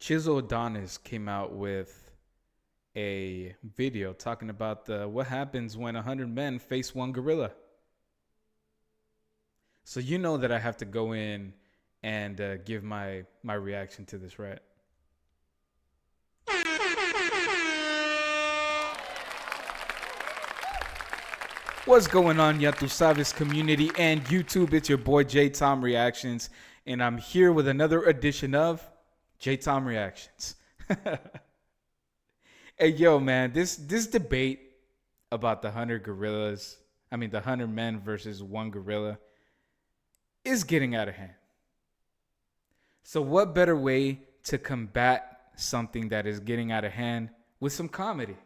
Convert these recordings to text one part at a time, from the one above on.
Chisel Adonis came out with a video talking about what happens when 100 men face one gorilla. So you know that I have to go in and give my reaction to this, right? What's going on, Ya Tu Sabes community and YouTube? It's your boy J Tom Reactions, and I'm here with another edition of J Tom Reactions. Hey, yo, man, this debate about the 100 men versus one gorilla is getting out of hand. So what better way to combat something that is getting out of hand with some comedy?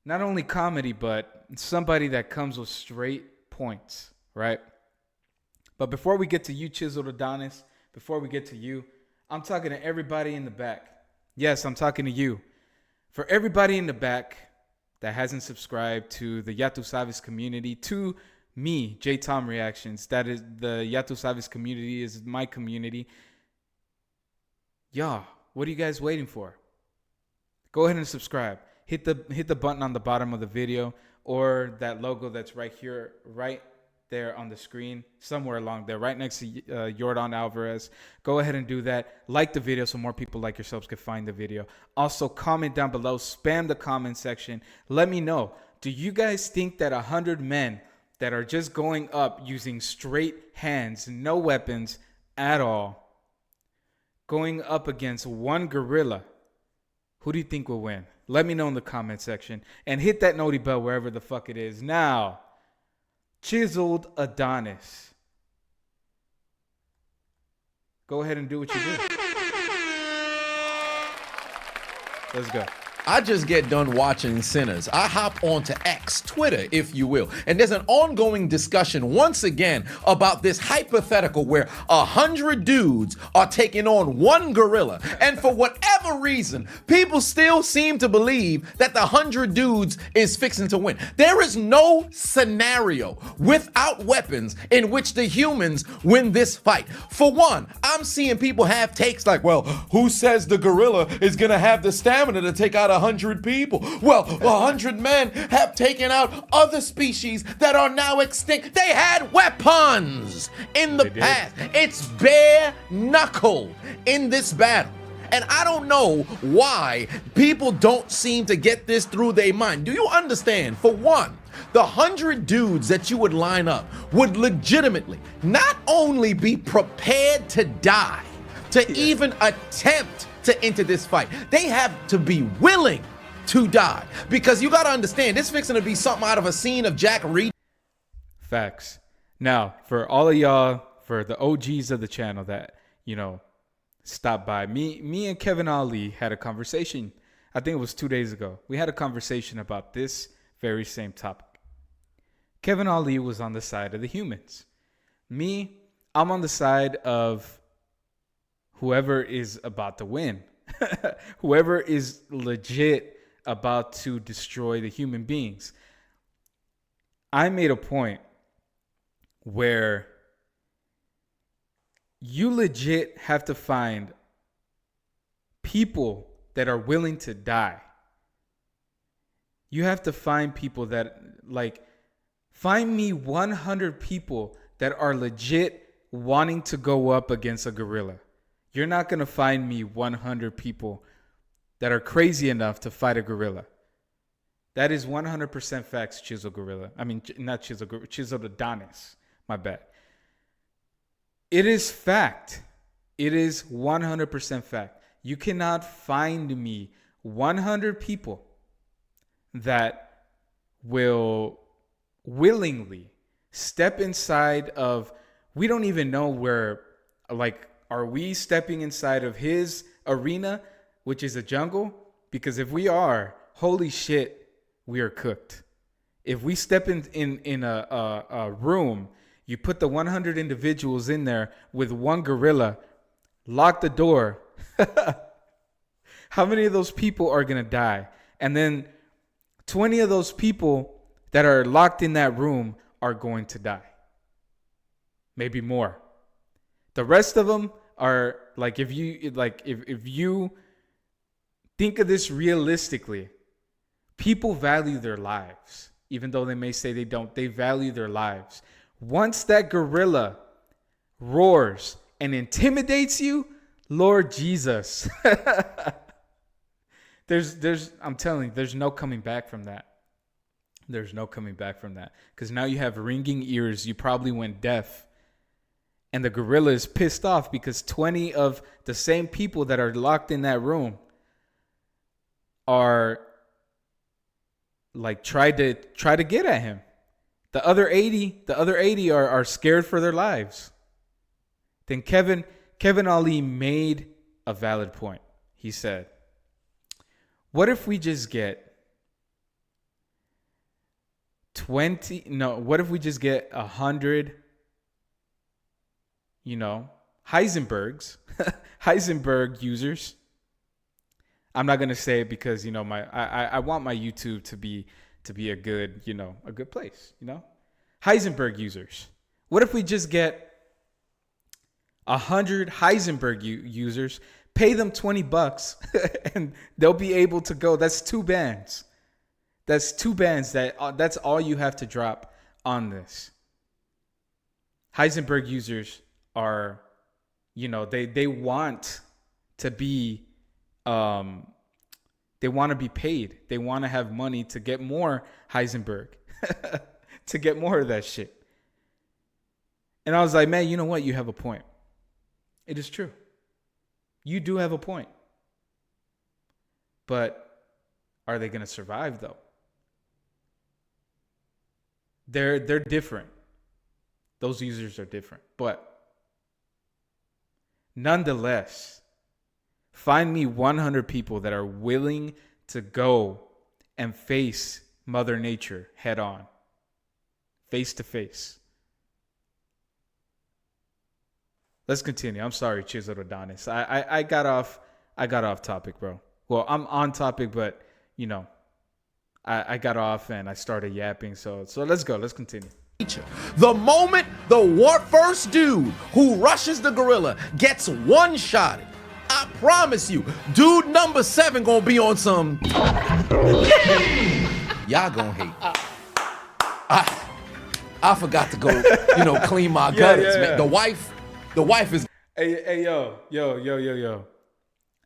Not only comedy, but somebody that comes with straight points, right? But before we get to you, Chiseled Adonis, before we get to you, I'm talking to everybody in the back. Yes, I'm talking to you. For everybody in the back that hasn't subscribed to the Ya Tu Sabes community, to me, J Tom Reactions, that is the Ya Tu Sabes community, is my community. Y'all, what are you guys waiting for? Go ahead and subscribe. Hit the button on the bottom of the video, or that logo that's right here, right there on the screen, somewhere along there, right next to Jordan Alvarez. Go ahead and do that. Like the video so more people like yourselves can find the video. Also, comment down below. Spam the comment section. Let me know. Do you guys think that 100 men that are just going up using straight hands, no weapons at all, going up against one gorilla, who do you think will win? Let me know in the comment section. And hit that noti bell wherever the fuck it is. Now, Chiseled Adonis. Go ahead and do what you do. Let's go. I just get done watching Sinners. I hop onto X, Twitter, if you will, and there's an ongoing discussion once again about this hypothetical where 100 dudes are taking on one gorilla. And for whatever reason, people still seem to believe that the 100 dudes is fixing to win. There is no scenario without weapons in which the humans win this fight. For one, I'm seeing people have takes like, well, who says the gorilla is gonna have the stamina to take out 100 people? Well, 100 men have taken out other species that are now extinct. They had weapons in the past. It's bare knuckle in this battle. And I don't know why people don't seem to get this through their mind. Do you understand? For one, the 100 dudes that you would line up would legitimately not only be prepared to die, to even attempt to enter this fight. They have to be willing to die, because you got to understand, this fixing to be something out of a scene of Jack Reed. Facts. Now, for all of y'all, for the OGs of the channel that, stopped by, me and Kevin Ali had a conversation. I think it was 2 days ago. We had a conversation about this very same topic. Kevin Ali was on the side of the humans. Me, I'm on the side of whoever is about to win. Whoever is legit about to destroy the human beings. I made a point where you legit have to find people that are willing to die. You have to find people that, find me 100 people that are legit wanting to go up against a gorilla. You're not going to find me 100 people that are crazy enough to fight a gorilla. That is 100% facts, Chiseled Gorilla. I mean, not Chiseled Gorilla, Chiseled Adonis. My bad. It is fact. It is 100% fact. You cannot find me 100 people that will willingly step inside of, we don't even know where, are we stepping inside of his arena, which is a jungle? Because if we are, holy shit, we are cooked. If we step in a room, you put the 100 individuals in there with one gorilla, lock the door. How many of those people are going to die? And then 20 of those people that are locked in that room are going to die. Maybe more. The rest of them are like, if you think of this realistically, people value their lives, even though they may say they don't. They value their lives. Once that gorilla roars and intimidates you, Lord Jesus, I'm telling you, there's no coming back from that. There's no coming back from that, because now you have ringing ears. You probably went deaf. And the gorilla is pissed off because 20 of the same people that are locked in that room are like try to get at him. The other 80 are scared for their lives. Then Kevin Ali made a valid point. He said, what if we just get 100, Heisenberg users. I'm not going to say it because, I want my YouTube to be a good, a good place, Heisenberg users. What if we just get 100 Heisenberg users, pay them $20 and they'll be able to go. That's 2 bands. That's 2 bands that's all you have to drop on this. Heisenberg users are, they want to be, they want to be paid. They want to have money to get more Heisenberg, to get more of that shit. And I was like, man, you know what? You have a point. It is true. You do have a point. But are they going to survive though? They're different. Those users are different. But nonetheless, find me 100 people that are willing to go and face Mother Nature head on, face to face. Let's continue. I'm sorry, Chisel Adonis. I got off topic, bro. Well, I'm on topic, but I got off and I started yapping. So let's go. Let's continue. The moment the first dude who rushes the gorilla gets one-shotted, I promise you, dude number 7 gonna be on some. Y'all gonna hate. I forgot to go, clean my gutters, man. The wife is. Hey, yo.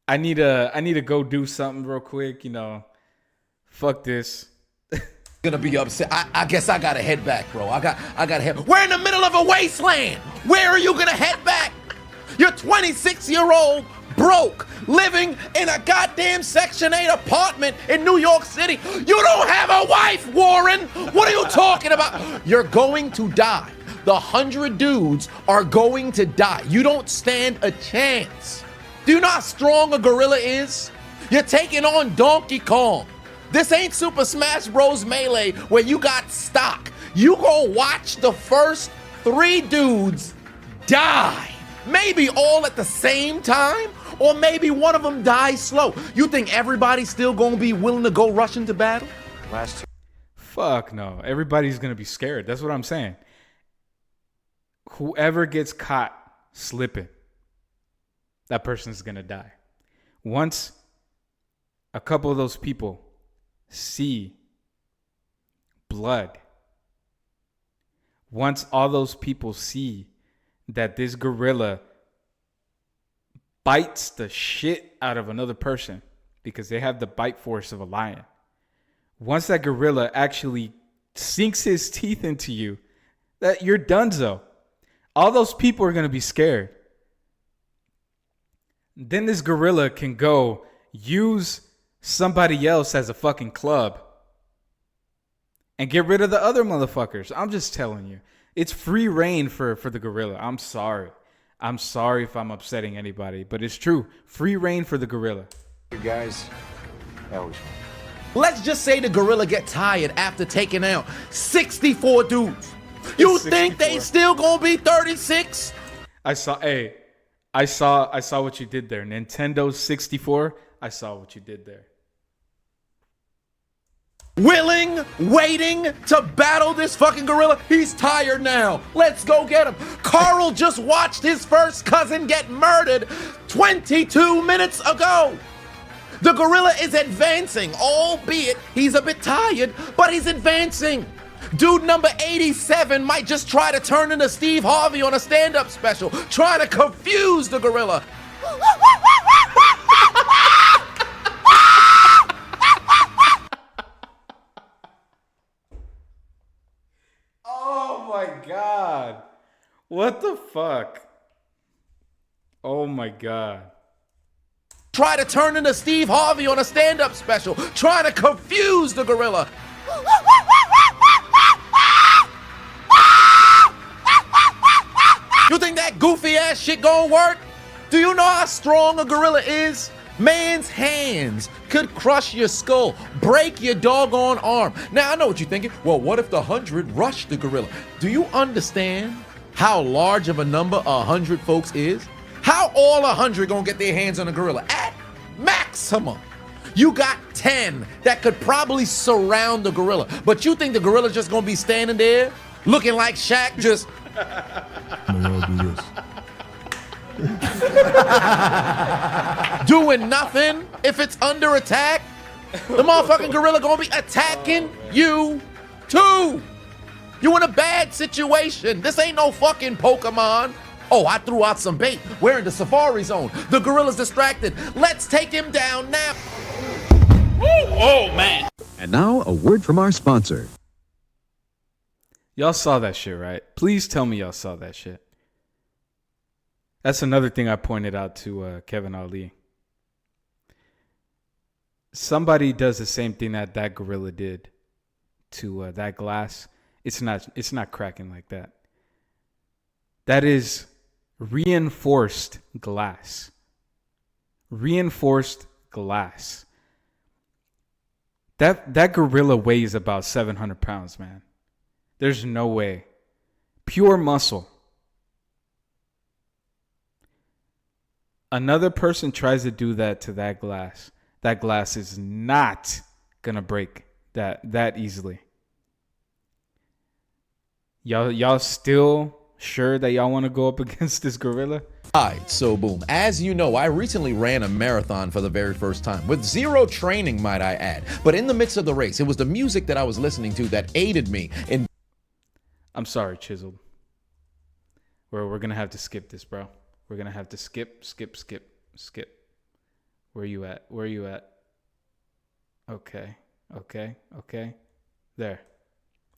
I need to go do something real quick. Fuck this. Gonna be upset. I guess I gotta head back, bro. I gotta head. We're in the middle of a wasteland. Where are you gonna head back? You're 26-year-old, broke, living in a goddamn Section 8 apartment in New York City. You don't have a wife, Warren. What are you talking about? You're going to die. The 100 dudes are going to die. You don't stand a chance. Do you know how strong a gorilla is? You're taking on Donkey Kong. This ain't Super Smash Bros. Melee where you got stock. You go watch the first 3 dudes die. Maybe all at the same time, or maybe one of them dies slow. You think everybody's still gonna be willing to go rush into battle? Fuck no. Everybody's gonna be scared. That's what I'm saying. Whoever gets caught slipping, that person's gonna die. Once a couple of those people see blood, once all those people see that this gorilla bites the shit out of another person because they have the bite force of a lion, once that gorilla actually sinks his teeth into you, that you're donezo. All those people are going to be scared. Then this gorilla can go use somebody else as a fucking club and get rid of the other motherfuckers. I'm just telling you. It's free reign for the gorilla. I'm sorry. I'm sorry if I'm upsetting anybody, but it's true. Free reign for the gorilla. You guys, that was fun. Let's just say the gorilla get tired after taking out 64 dudes. You 64. Think they still gonna be 36? I saw what you did there. Nintendo 64. I saw what you did there. willing, waiting to battle this fucking gorilla. He's tired now. Let's go get him. Carl just watched his first cousin get murdered 22 minutes ago. The gorilla is advancing, albeit he's a bit tired, but he's advancing. Dude number 87 might just try to turn into Steve Harvey on a stand-up special, trying to confuse the gorilla. Oh my God. What the fuck? Oh my God. Try to turn into Steve Harvey on a stand-up special, trying to confuse the gorilla. You think that goofy ass shit gonna work? Do you know how strong a gorilla is? Man's hands could crush your skull, break your doggone arm. Now I know what you're thinking. Well, what if the 100 rushed the gorilla? Do you understand how large of a number 100 folks is? How all 100 gonna get their hands on a gorilla? At maximum, you got 10 that could probably surround the gorilla. But you think the gorilla's just gonna be standing there looking like Shaq, just doing nothing if it's under attack? The motherfucking gorilla gonna be attacking you too. You in a bad situation. This ain't no fucking Pokemon. Oh, I threw out some bait. We're in the safari zone. The gorilla's distracted. Let's take him down now. Oh, man. And now, a word from our sponsor. Y'all saw that shit, right? Please tell me y'all saw that shit. That's another thing I pointed out to Kevin Ali. Somebody does the same thing that gorilla did to that glass. It's not cracking like that. That is reinforced glass. Reinforced glass. That gorilla weighs about 700 pounds, man. There's no way. Pure muscle. Another person tries to do that to that glass. That glass is not gonna break that easily. Y'all still sure that y'all want to go up against this gorilla? Alright, so boom. As you know, I recently ran a marathon for the very first time, with zero training, might I add. But in the midst of the race, it was the music that I was listening to that aided me in... I'm sorry, Chiseled. We're gonna have to skip this, bro. We're gonna have to skip. Where you at? Okay. There.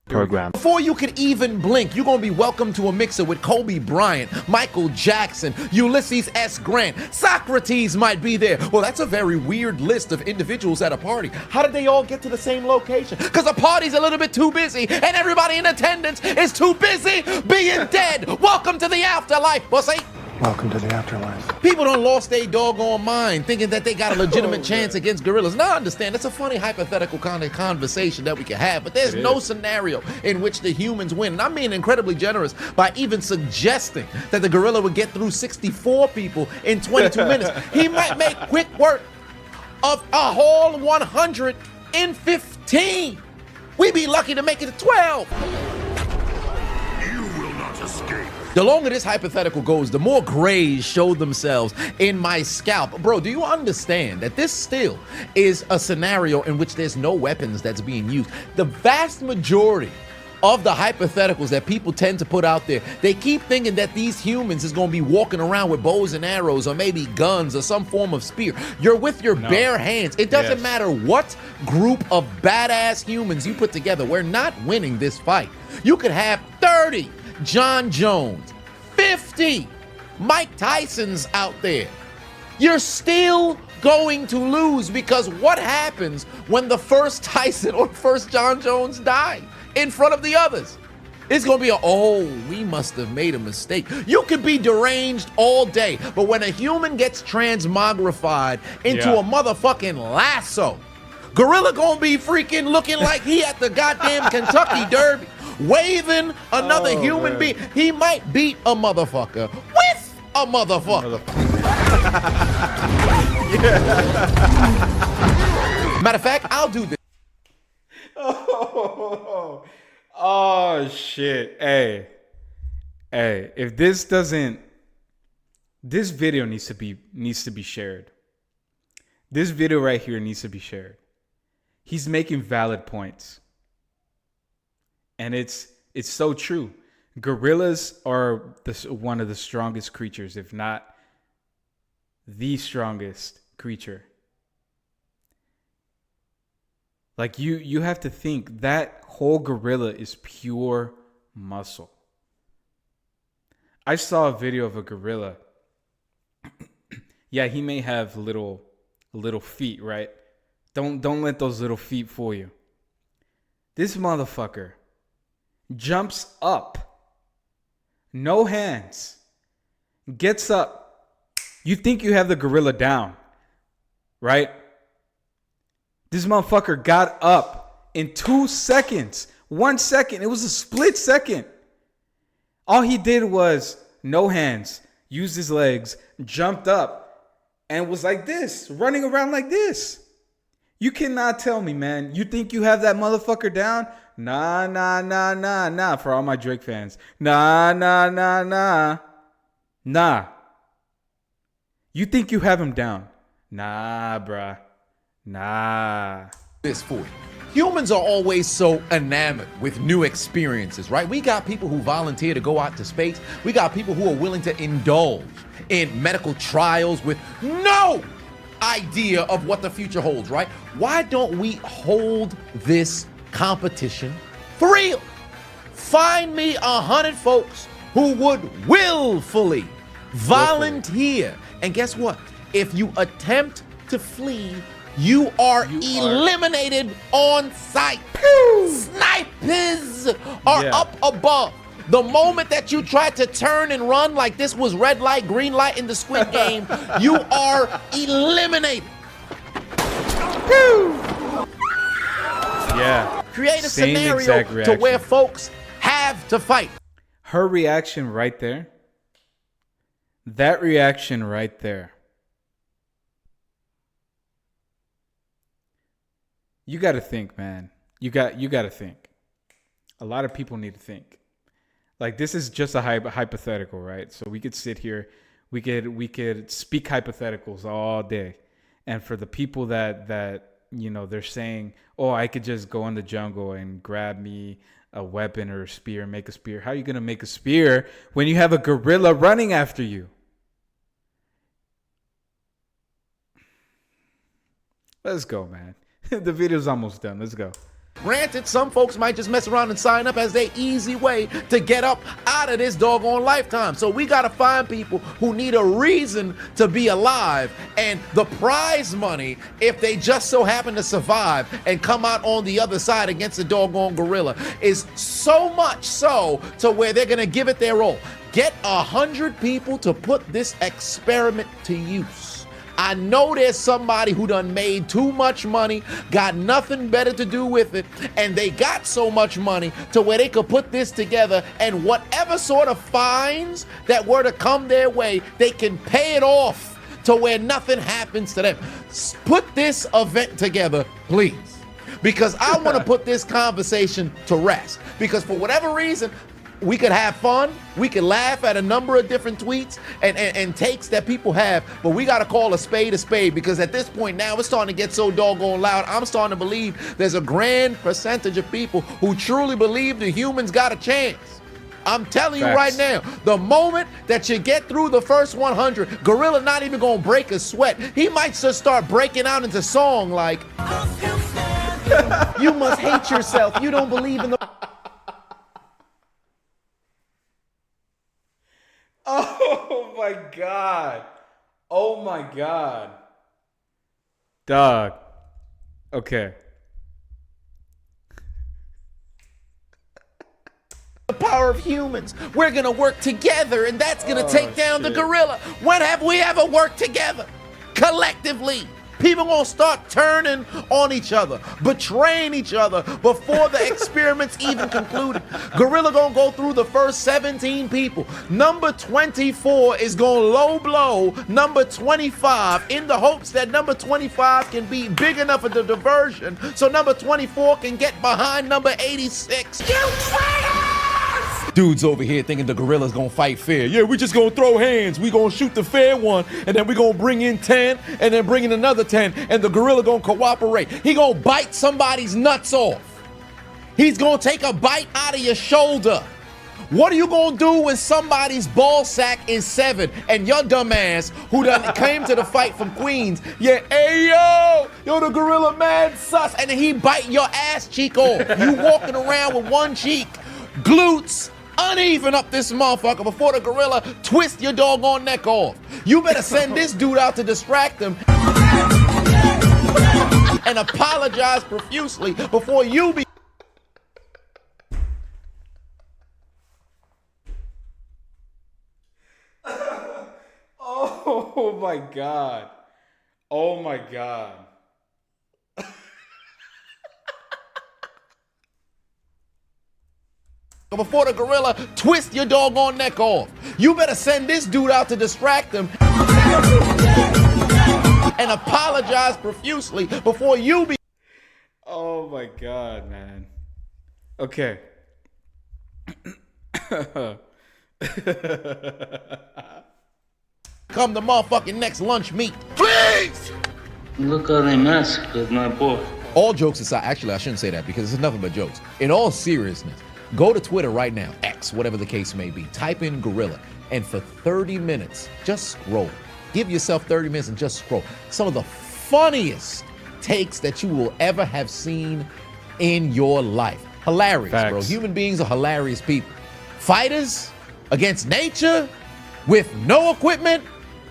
Program. Before you could even blink, you're gonna be welcomed to a mixer with Kobe Bryant, Michael Jackson, Ulysses S. Grant, Socrates might be there. Well, that's a very weird list of individuals at a party. How did they all get to the same location? Because the party's a little bit too busy, and everybody in attendance is too busy being dead. Welcome to the afterlife, pussy. Welcome to the afterlife. People done lost their doggone mind thinking that they got a legitimate chance against gorillas. Now I understand, it's a funny hypothetical kind of conversation that we can have, but there's no scenario in which the humans win. And I'm being incredibly generous by even suggesting that the gorilla would get through 64 people in 22 minutes. He might make quick work of a whole 100 in 15. We'd be lucky to make it to 12. You will not escape. The longer this hypothetical goes, the more grays show themselves in my scalp. Bro, do you understand that this still is a scenario in which there's no weapons that's being used? The vast majority of the hypotheticals that people tend to put out there, they keep thinking that these humans is going to be walking around with bows and arrows or maybe guns or some form of spear. You're with your bare hands. It doesn't matter what group of badass humans you put together. We're not winning this fight. You could have 30 John Jones, 50 Mike Tysons out there. You're still going to lose, because what happens when the first Tyson or first John Jones die in front of the others? It's gonna be we must have made a mistake. You could be deranged all day, but when a human gets transmogrified into a motherfucking lasso, gorilla gonna be freaking looking like he at the goddamn Kentucky Derby, waving another human being. He might beat a motherfucker with a motherfucker. Matter of fact, I'll do this. Oh shit. Hey. If this doesn't, this video needs to be shared. This video right here needs to be shared. He's making valid points. And it's so true. Gorillas are one of the strongest creatures, if not the strongest creature. Like you have to think that whole gorilla is pure muscle. I saw a video of a gorilla. Yeah, he may have little feet, right? Don't let those little feet fool you. This motherfucker jumps up, no hands, gets up. You think you have the gorilla down, right? This motherfucker got up in 2 seconds. 1 second. It was a split second. All he did was no hands, used his legs, jumped up, and was like this, running around like this. You cannot tell me, man. You think you have that motherfucker down? Nah. For all my Drake fans. Nah. You think you have him down? Nah, bruh. Nah. This for you. Humans are always so enamored with new experiences, right? We got people who volunteer to go out to space. We got people who are willing to indulge in medical trials with no idea of what the future holds, right? Why don't we hold this competition for real? Find me 100 folks who would willfully volunteer. And guess what? If you attempt to flee, you are eliminated on sight. Snipers are up above. The moment that you try to turn and run like this was red light, green light in the Squid Game, you are eliminated. Yeah. Create a Same scenario exact to reaction. where folks have to fight. Her reaction right there. That reaction right there. You got to think, man. You got to think. A lot of people need to think. Like, this is just a hypothetical, right? So we could sit here, we could speak hypotheticals all day. And for the people that you know, they're saying, "Oh, I could just go in the jungle and grab me a weapon or a spear, make a spear." How are you going to make a spear when you have a gorilla running after you? Let's go, man. The video's almost done. Let's go. Granted, some folks might just mess around and sign up as their easy way to get up out of this doggone lifetime. So we got to find people who need a reason to be alive. And the prize money, if they just so happen to survive and come out on the other side against the doggone gorilla, is so much so to where they're going to give it their all. Get 100 people to put this experiment to use. I know there's somebody who done made too much money, got nothing better to do with it, and they got so much money to where they could put this together, and whatever sort of fines that were to come their way, they can pay it off to where nothing happens to them. Put this event together, please, because I want to put this conversation to rest, because for whatever reason, we could have fun, we could laugh at a number of different tweets and takes that people have, but we got to call a spade, because at this point now it's starting to get so doggone loud. I'm starting to believe there's a grand percentage of people who truly believe the humans got a chance. I'm telling you right now, the moment that you get through the first 100, Gorilla not even gonna break a sweat. He might just start breaking out into song like, "You must hate yourself, you don't believe in the..." Oh my God. Oh my God. Dog. Okay. The power of humans. We're gonna work together, and that's gonna take down the gorilla. When have we ever worked together? Collectively. People gonna start turning on each other, betraying each other before the experiment's even concluded. Gorilla gonna go through the first 17 people. Number 24 is gonna low blow number 25 in the hopes that number 25 can be big enough of the diversion so number 24 can get behind number 86. You traitors! Dudes over here thinking the gorilla's gonna fight fair. Yeah, we just gonna throw hands. We gonna shoot the fair one, and then we gonna bring in 10, and then bring in another 10, and the gorilla gonna cooperate. He gonna bite somebody's nuts off. He's gonna take a bite out of your shoulder. What are you gonna do when somebody's ball sack is 7 and your dumb ass, who done came to the fight from Queens, yeah, hey yo, the gorilla mad sus, and then he bite your ass cheek off. You walking around with one cheek, glutes uneven up this motherfucker before the gorilla twist your doggone neck off. You better send this dude out to distract him and apologize profusely before you be. Oh my God. Oh my God. Before the gorilla twist your doggone neck off. You better send this dude out to distract him and apologize profusely before you be. Oh my God, man. Okay. Come the motherfucking next lunch meat. Please! Look how they massacred my boy. All jokes aside, actually I shouldn't say that because it's nothing but jokes. In all seriousness, go to Twitter right now, X, whatever the case may be. Type in gorilla, and for 30 minutes, just scroll. Give yourself 30 minutes and just scroll. Some of the funniest takes that you will ever have seen in your life. Hilarious, bro. Facts. Human beings are hilarious people. Fighters against nature with no equipment.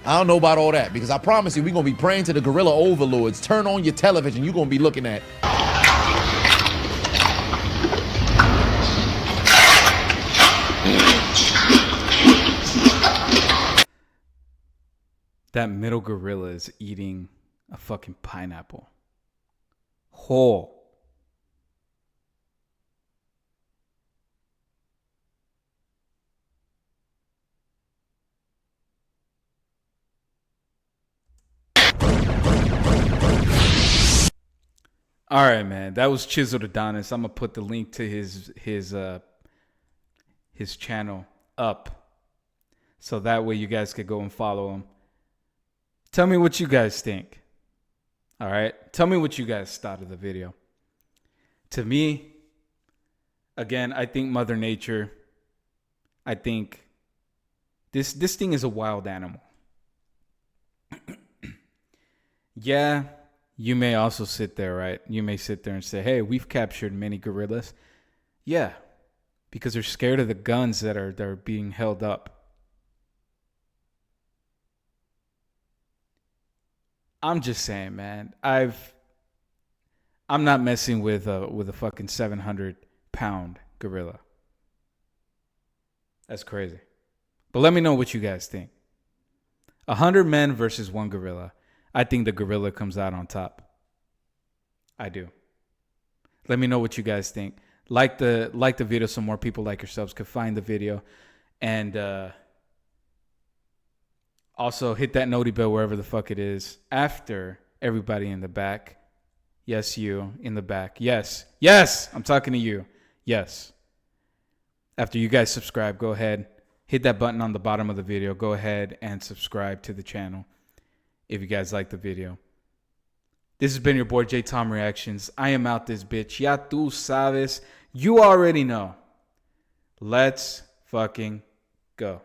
I don't know about all that because I promise you we're going to be praying to the gorilla overlords. Turn on your television. You're going to be looking at. That middle gorilla is eating a fucking pineapple. Whole. All right, man. That was Chiseled Adonis. I'm gonna put the link to his channel up, so that way you guys could go and follow him. Tell me what you guys think. All right, tell me what you guys thought of the video. To me, again, I think Mother Nature. I think this thing is a wild animal. Yeah. You may also sit there, right? You may sit there and say, hey, we've captured many gorillas. Yeah, because they're scared of the guns that are being held up. I'm just saying, man. I'm not messing with a fucking 700-pound gorilla. That's crazy. But let me know what you guys think. 100 men versus one gorilla. I think the gorilla comes out on top. I do. Let me know what you guys think. Like the video so more people like yourselves could find the video. And also hit that noti bell wherever the fuck it is. After everybody in the back. Yes, you in the back. Yes. Yes. I'm talking to you. Yes. After you guys subscribe, go ahead. Hit that button on the bottom of the video. Go ahead and subscribe to the channel. If you guys like the video. This has been your boy J Tom Reactions. I am out this bitch. Ya tú sabes. You already know. Let's fucking go.